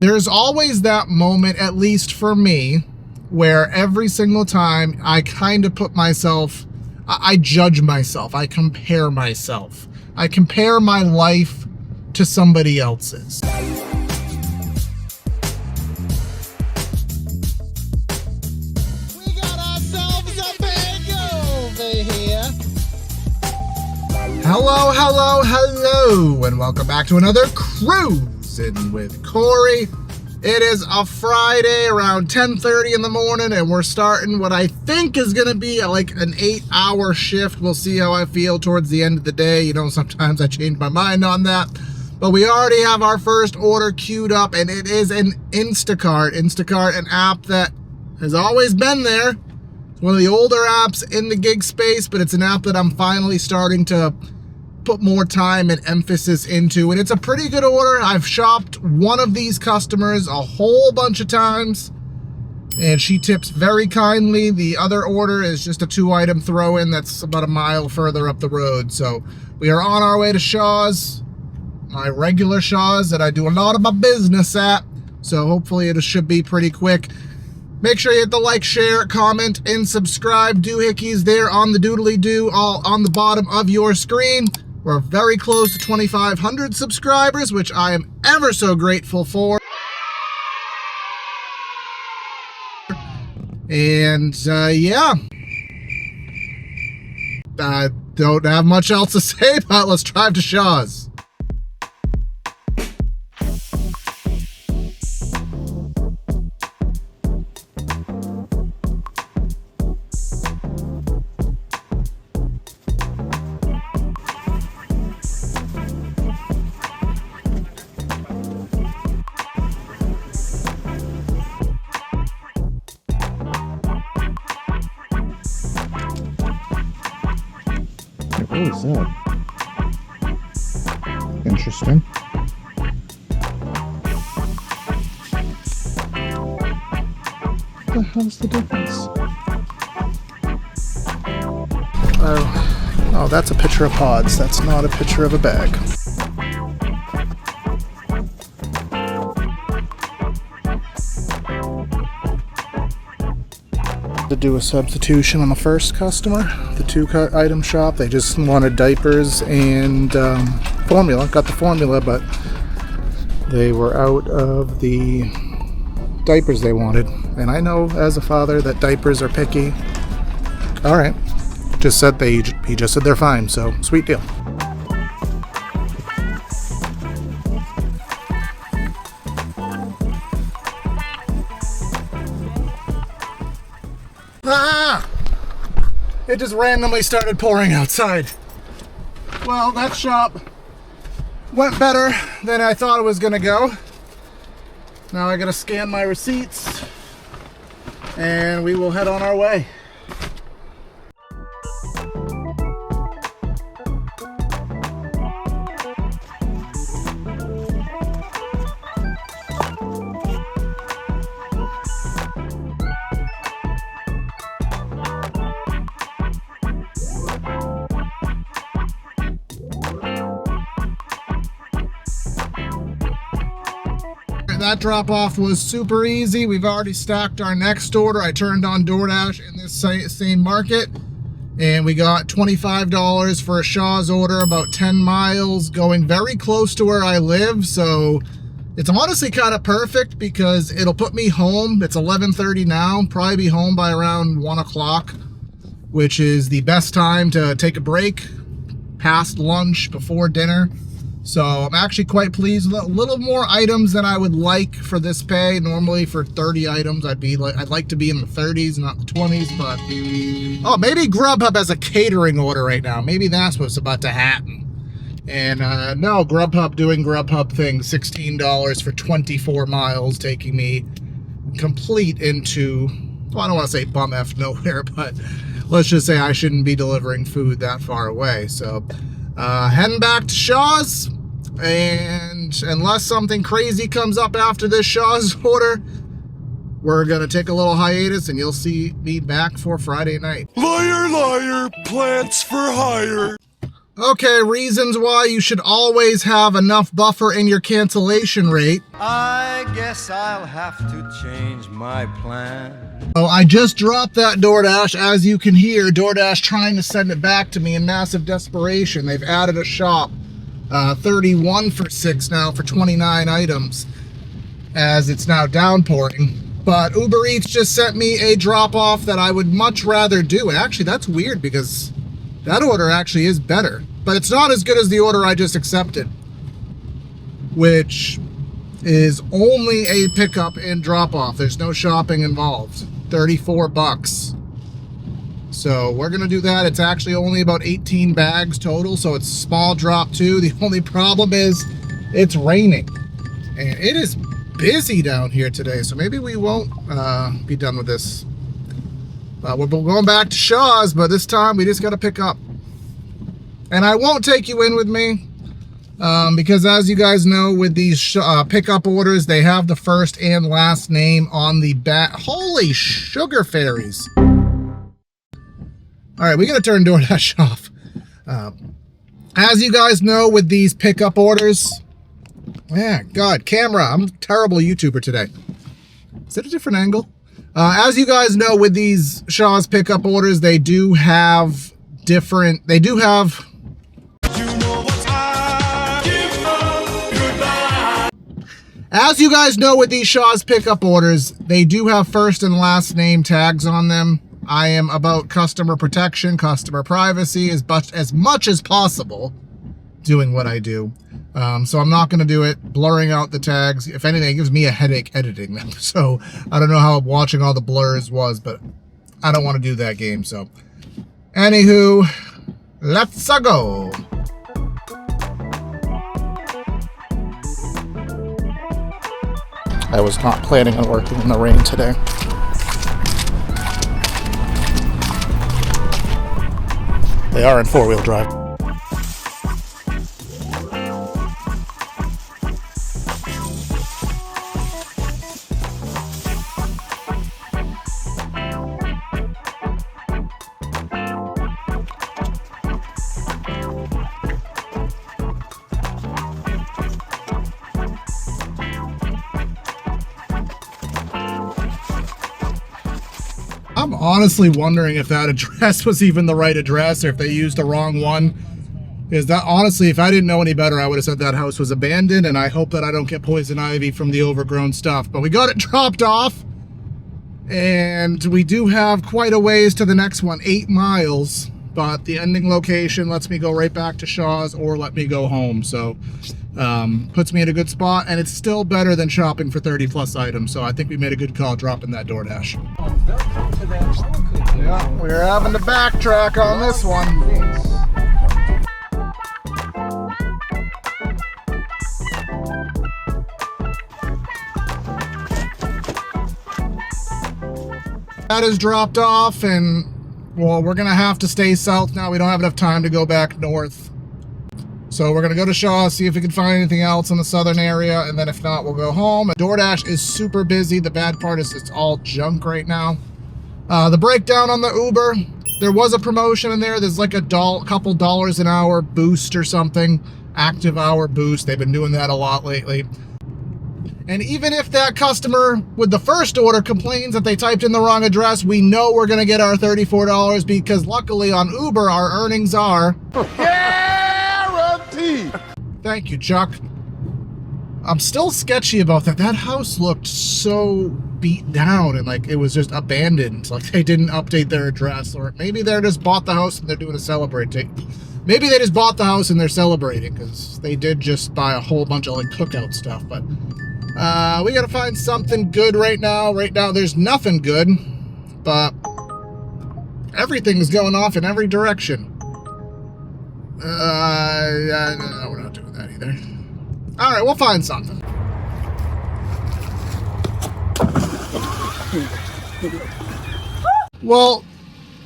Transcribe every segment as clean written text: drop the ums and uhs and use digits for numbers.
There's always that moment, at least for me, where every single time I kind of put myself, I judge myself, I compare myself. I compare my life to somebody else's. We got ourselves a big over here. Hello, and welcome back to another Cruisin with Corey. It is a Friday around 10:30 in the morning, and we're starting what I think is going to be like an 8-hour shift. We'll see how I feel towards the end of the day. You know, sometimes I change my mind on that. But we already have our first order queued up, and it is an Instacart. Instacart, an app that has always been there. It's one of the older apps in the gig space, but it's an app that I'm finally starting to put more time and emphasis into, and it's a pretty good order. I've shopped one of these customers a whole bunch of times, and she tips very kindly. The other order is just a 2-item throw-in that's about a mile further up the road. So we are on our way to Shaw's, my regular Shaw's that I do a lot of my business at. So hopefully it should be pretty quick. Make sure you hit the like, share, comment, and subscribe doohickeys there on the doodly-doo, all on the bottom of your screen. We're very close to 2,500 subscribers, which I am ever so grateful for. And, yeah. I don't have much else to say, but let's drive to Shaw's. What is that? Interesting. What the hell's the difference? Oh, that's a picture of pods. That's not a picture of a bag. To do a substitution on the first customer, the 2-item shop. They just wanted diapers and formula. Got the formula, but they were out of the diapers they wanted. And I know as a father that diapers are picky. All right, just said he just said they're fine. So sweet deal. It just randomly started pouring outside. Well, that shop went better than I thought it was gonna go. Now I gotta scan my receipts and we will head on our way. That drop off was super easy. We've already stacked our next order. I turned on DoorDash in this same market, and we got $25 for a Shaw's order, about 10 miles, going very close to where I live. So it's honestly kind of perfect because it'll put me home. It's 11:30 now, probably be home by around 1 o'clock, which is the best time to take a break past lunch, before dinner. So I'm actually quite pleased with a little more items than I would like for this pay. Normally for 30 items, I'd like to be in the 30s, not the 20s, but oh, maybe Grubhub has a catering order right now. Maybe that's what's about to happen. And no, Grubhub doing Grubhub things, $16 for 24 miles, taking me complete into, well, I don't want to say bum F nowhere, but let's just say I shouldn't be delivering food that far away. So heading back to Shaw's, and unless something crazy comes up after this Shaw's order, we're gonna take a little hiatus, and you'll see me back for Friday night. Liar, liar, plants for hire. Okay, reasons why you should always have enough buffer in your cancellation rate. I guess I'll have to change my plan. Oh, I just dropped that DoorDash. As you can hear, DoorDash trying to send it back to me in massive desperation. They've added a shop, 31 for 6 now for 29 items, as it's now downpouring. But Uber Eats just sent me a drop-off that I would much rather do. And actually, that's weird because that order actually is better. But it's not as good as the order I just accepted, which is only a pickup and drop-off. There's no shopping involved. 34 bucks. So we're going to do that. It's actually only about 18 bags total, so it's a small drop too. The only problem is it's raining. And it is busy down here today, so maybe we won't be done with this. We're going back to Shaw's, but this time we just got to pick up. And I won't take you in with me because, as you guys know, with these pickup orders, they have the first and last name on the back. Holy sugar fairies. All right, we got to turn DoorDash off. As you guys know, with these pickup orders, yeah, God, camera, I'm a terrible YouTuber today. Is it a different angle? As you guys know, with these Shaw's pickup orders, they do have different, As you guys know, with these Shaw's pickup orders, they do have first and last name tags on them. I am about customer protection, customer privacy, as much as possible doing what I do. So I'm not going to do it blurring out the tags. If anything, it gives me a headache editing them. So I don't know how watching all the blurs was, but I don't want to do that game. So anywho, let's go. I was not planning on working in the rain today. They are in four-wheel drive. I'm honestly wondering if that address was even the right address or if they used the wrong one. Because that, honestly, if I didn't know any better, I would have said that house was abandoned, and I hope that I don't get poison ivy from the overgrown stuff. But we got it dropped off, and we do have quite a ways to the next one, 8 miles. But the ending location lets me go right back to Shaw's or let me go home. So puts me in a good spot, and it's still better than shopping for 30 plus items. So I think we made a good call dropping that DoorDash. Yeah, we're having to backtrack on this one. That is dropped off, and well, we're gonna have to stay south now. We don't have enough time to go back north. So we're gonna go to Shaw, see if we can find anything else in the southern area, and then if not, we'll go home. DoorDash is super busy. The bad part is it's all junk right now. The breakdown on the Uber, there was a promotion in there. There's like a couple dollars an hour boost or something. Active hour boost. They've been doing that a lot lately. And even if that customer with the first order complains that they typed in the wrong address, we know we're going to get our $34 because luckily on Uber, our earnings are guaranteed. Thank you, Chuck. I'm still sketchy about that. That house looked so beat down and like it was just abandoned. Like they didn't update their address, or maybe they just bought the house and they're doing a celebrating. Maybe they just bought the house and they're celebrating because they did just buy a whole bunch of like cookout stuff. But we got to find something good right now. Right now there's nothing good, but everything's going off in every direction. No, we're not doing that either. All right, we'll find something. Well,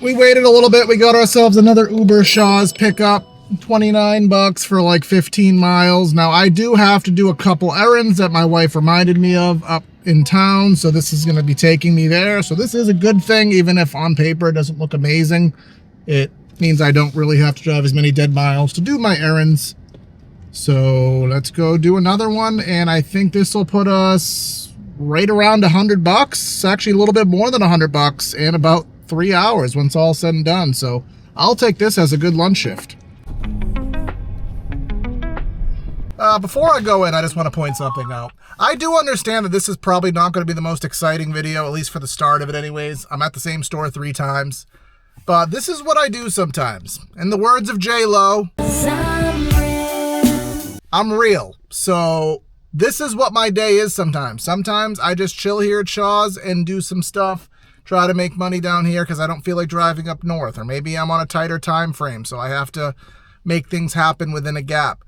we waited a little bit. We got ourselves another Uber Shaw's pickup. 29 bucks for like 15 miles. Now, I do have to do a couple errands that my wife reminded me of up in town. So this is going to be taking me there. So this is a good thing, even if on paper it doesn't look amazing. It Means I don't really have to drive as many dead miles to do my errands. So let's go do another one, and I think this will put us right around $100. Actually, a little bit more than $100, and about 3 hours when it's all said and done. So I'll take this as a good lunch shift. Before I go in, I just want to point something out. I do understand that this is probably not going to be the most exciting video, at least for the start of it anyways. I'm at the same store 3 times. But this is what I do sometimes. In the words of J-Lo, I'm real. So this is what my day is sometimes. Sometimes I just chill here at Shaw's and do some stuff, try to make money down here because I don't feel like driving up north. Or maybe I'm on a tighter time frame, so I have to make things happen within a gap.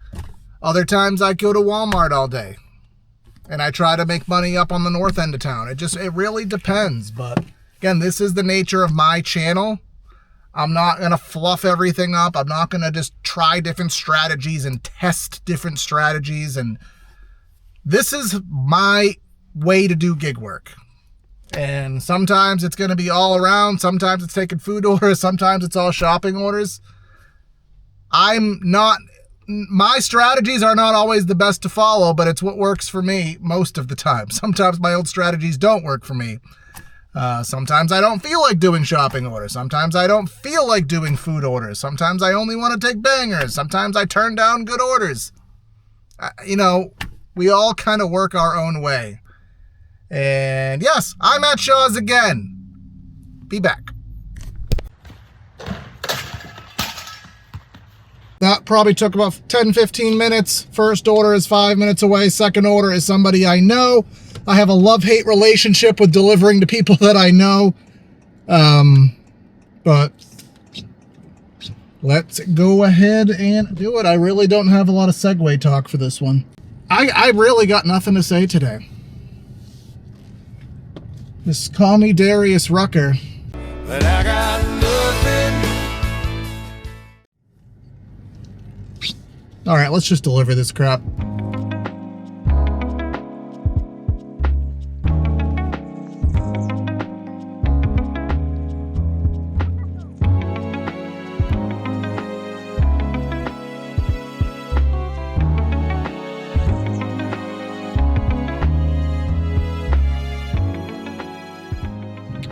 Other times I go to Walmart all day and I try to make money up on the north end of town. It really depends. But again, this is the nature of my channel. I'm not going to fluff everything up. I'm not going to just try different strategies and test different strategies. And this is my way to do gig work. And sometimes it's going to be all around. Sometimes it's taking food orders. Sometimes it's all shopping orders. My strategies are not always the best to follow, but it's what works for me most of the time. Sometimes my old strategies don't work for me. Sometimes I don't feel like doing shopping orders. Sometimes I don't feel like doing food orders. Sometimes I only want to take bangers. Sometimes I turn down good orders. We all kind of work our own way. And yes, I'm at Shaw's again. Be back. That probably took about 10-15 minutes. First order is 5 minutes away. Second order is somebody I know. I have a love-hate relationship with delivering to people that I know. But let's go ahead and do it. I really don't have a lot of segue talk for this one. I really got nothing to say today. Just call me Darius Rucker. But I got nothing. All right, let's just deliver this crap.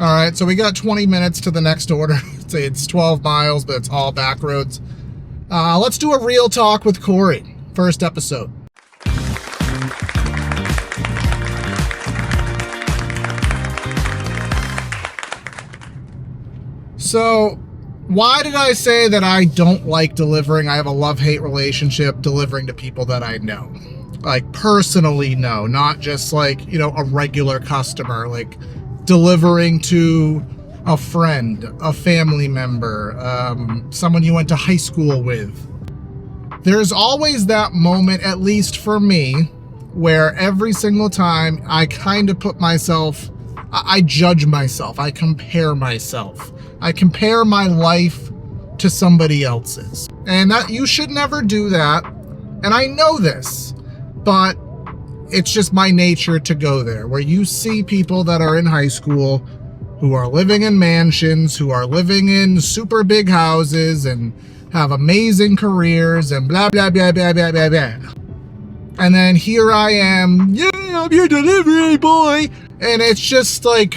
All right, so we got 20 minutes to the next order. Say it's 12 miles, but it's all back roads. Let's do a real talk with Corey. First episode. So, why did I say that I don't like delivering? I have a love-hate relationship delivering to people that I know. Like, personally know, not just like, a regular customer. Like, delivering to a friend, a family member, someone you went to high school with. There's always that moment, at least for me, where every single time I kind of put myself, I judge myself, I compare myself. I compare my life to somebody else's. And that you should never do that. And I know this, but it's just my nature to go there, where you see people that are in high school who are living in mansions, who are living in super big houses and have amazing careers and blah, blah, blah, blah, blah, blah, blah. And then here I am, yeah, I'm your delivery boy. And it's just like,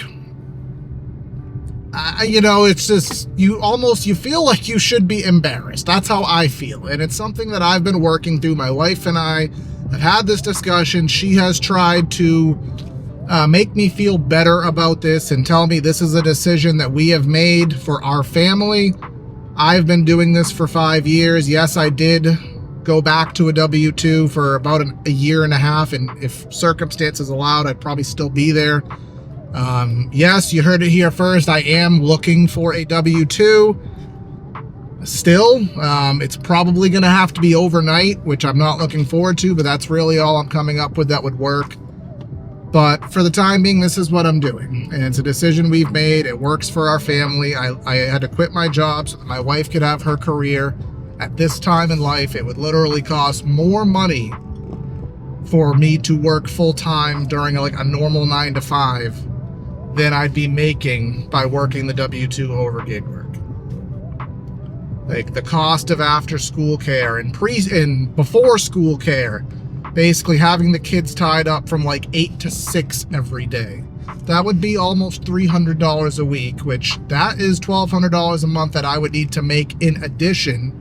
it's just, you feel like you should be embarrassed. That's how I feel. And it's something that I've been working through. My wife and I have had this discussion. She has tried to make me feel better about this and tell me this is a decision that we have made for our family. I've been doing this for 5 years. Yes, I did go back to a W-2 for about a year and a half, and if circumstances allowed, I'd probably still be there. Yes, you heard it here first. I am looking for a W-2 still. It's probably going to have to be overnight, which I'm not looking forward to, but that's really all I'm coming up with that would work. But for the time being, this is what I'm doing. And it's a decision we've made. It works for our family. I had to quit my job so that my wife could have her career. At this time in life, it would literally cost more money for me to work full-time during a normal 9 to 5 than I'd be making by working the W-2 over gig work. Like the cost of after school care and before school care, basically having the kids tied up from like 8 to 6 every day. That would be almost $300 a week, which that is $1,200 a month that I would need to make in addition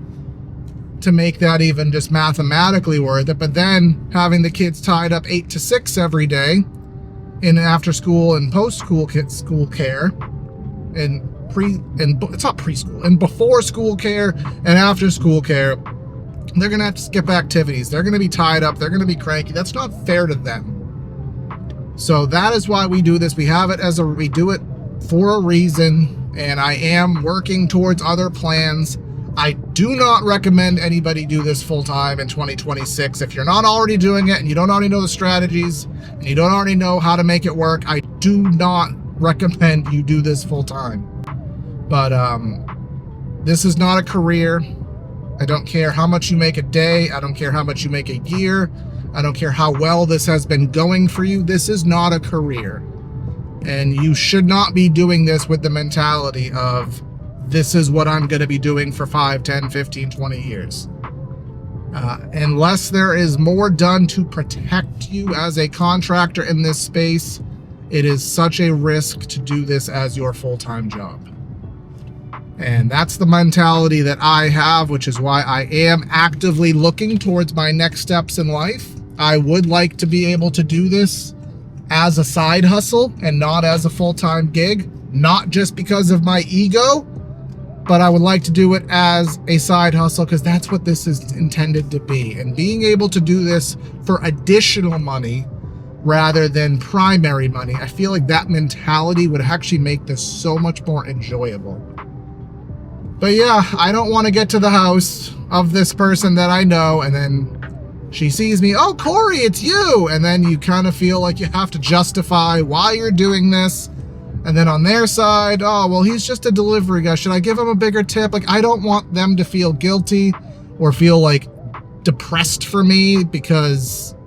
to make that even just mathematically worth it. But then having the kids tied up 8 to 6 every day in after school and post school school care and it's not preschool and before school care and after school care, they're gonna have to skip activities. They're gonna be tied up. They're gonna be cranky. That's not fair to them. So that is why we do this. We do it for a reason, and I am working towards other plans. I do not recommend anybody do this full time in 2026. If you're not already doing it and you don't already know the strategies and you don't already know how to make it work, I do not recommend you do this full time. But this is not a career. I don't care how much you make a day. I don't care how much you make a year. I don't care how well this has been going for you. This is not a career. And you should not be doing this with the mentality of, this is what I'm going to be doing for 5, 10, 15, 20 years. Unless there is more done to protect you as a contractor in this space, it is such a risk to do this as your full-time job. And that's the mentality that I have, which is why I am actively looking towards my next steps in life. I would like to be able to do this as a side hustle and not as a full-time gig, not just because of my ego, but I would like to do it as a side hustle because that's what this is intended to be. And being able to do this for additional money rather than primary money, I feel like that mentality would actually make this so much more enjoyable. But yeah, I don't want to get to the house of this person that I know and then she sees me, oh, Corey, it's you. And then you kind of feel like you have to justify why you're doing this. And then on their side, oh, well, he's just a delivery guy. Should I give him a bigger tip? Like, I don't want them to feel guilty or feel like depressed for me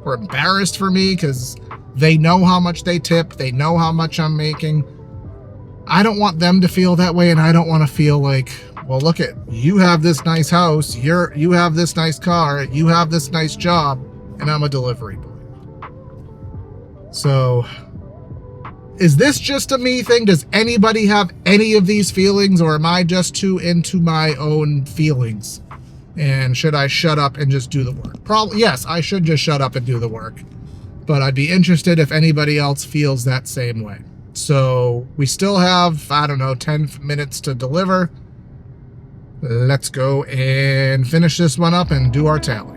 or embarrassed for me because they know how much they tip. They know how much I'm making. I don't want them to feel that way. And I don't want to feel like, well, look at, you have this nice house. You have this nice car. You have this nice job. And I'm a delivery boy. So is this just a me thing? Does anybody have any of these feelings, or am I just too into my own feelings? And should I shut up and just do the work? Probably, yes, I should just shut up and do the work. But I'd be interested if anybody else feels that same way. So we still have, I don't know, 10 minutes to deliver. Let's go and finish this one up and do our tally.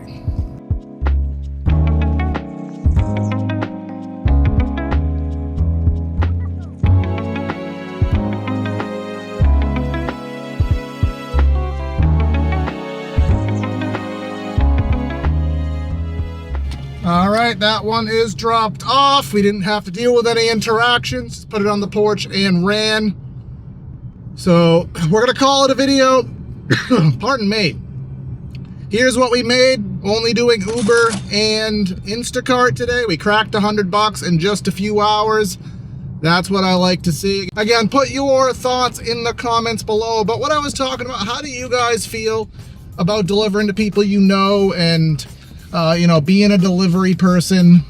All right, that one is dropped off. We didn't have to deal with any interactions. Put it on the porch and ran. So we're gonna call it a video. Pardon me. Here's what we made only doing Uber and Instacart today. We cracked $100 in just a few hours. That's what I like to see. Again, put your thoughts in the comments below. But what I was talking about, how do you guys feel about delivering to people you know and being a delivery person?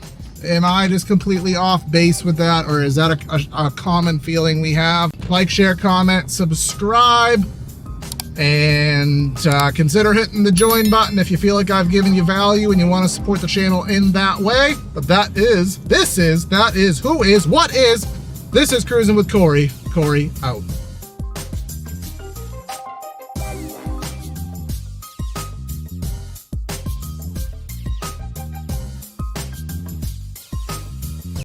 Am I just completely off base with that, or is that a common feeling we have? Like, share, comment, subscribe, and consider hitting the join button if you feel like I've given you value and you want to support the channel in that way. But this is Cruisin' with Corey. Corey out.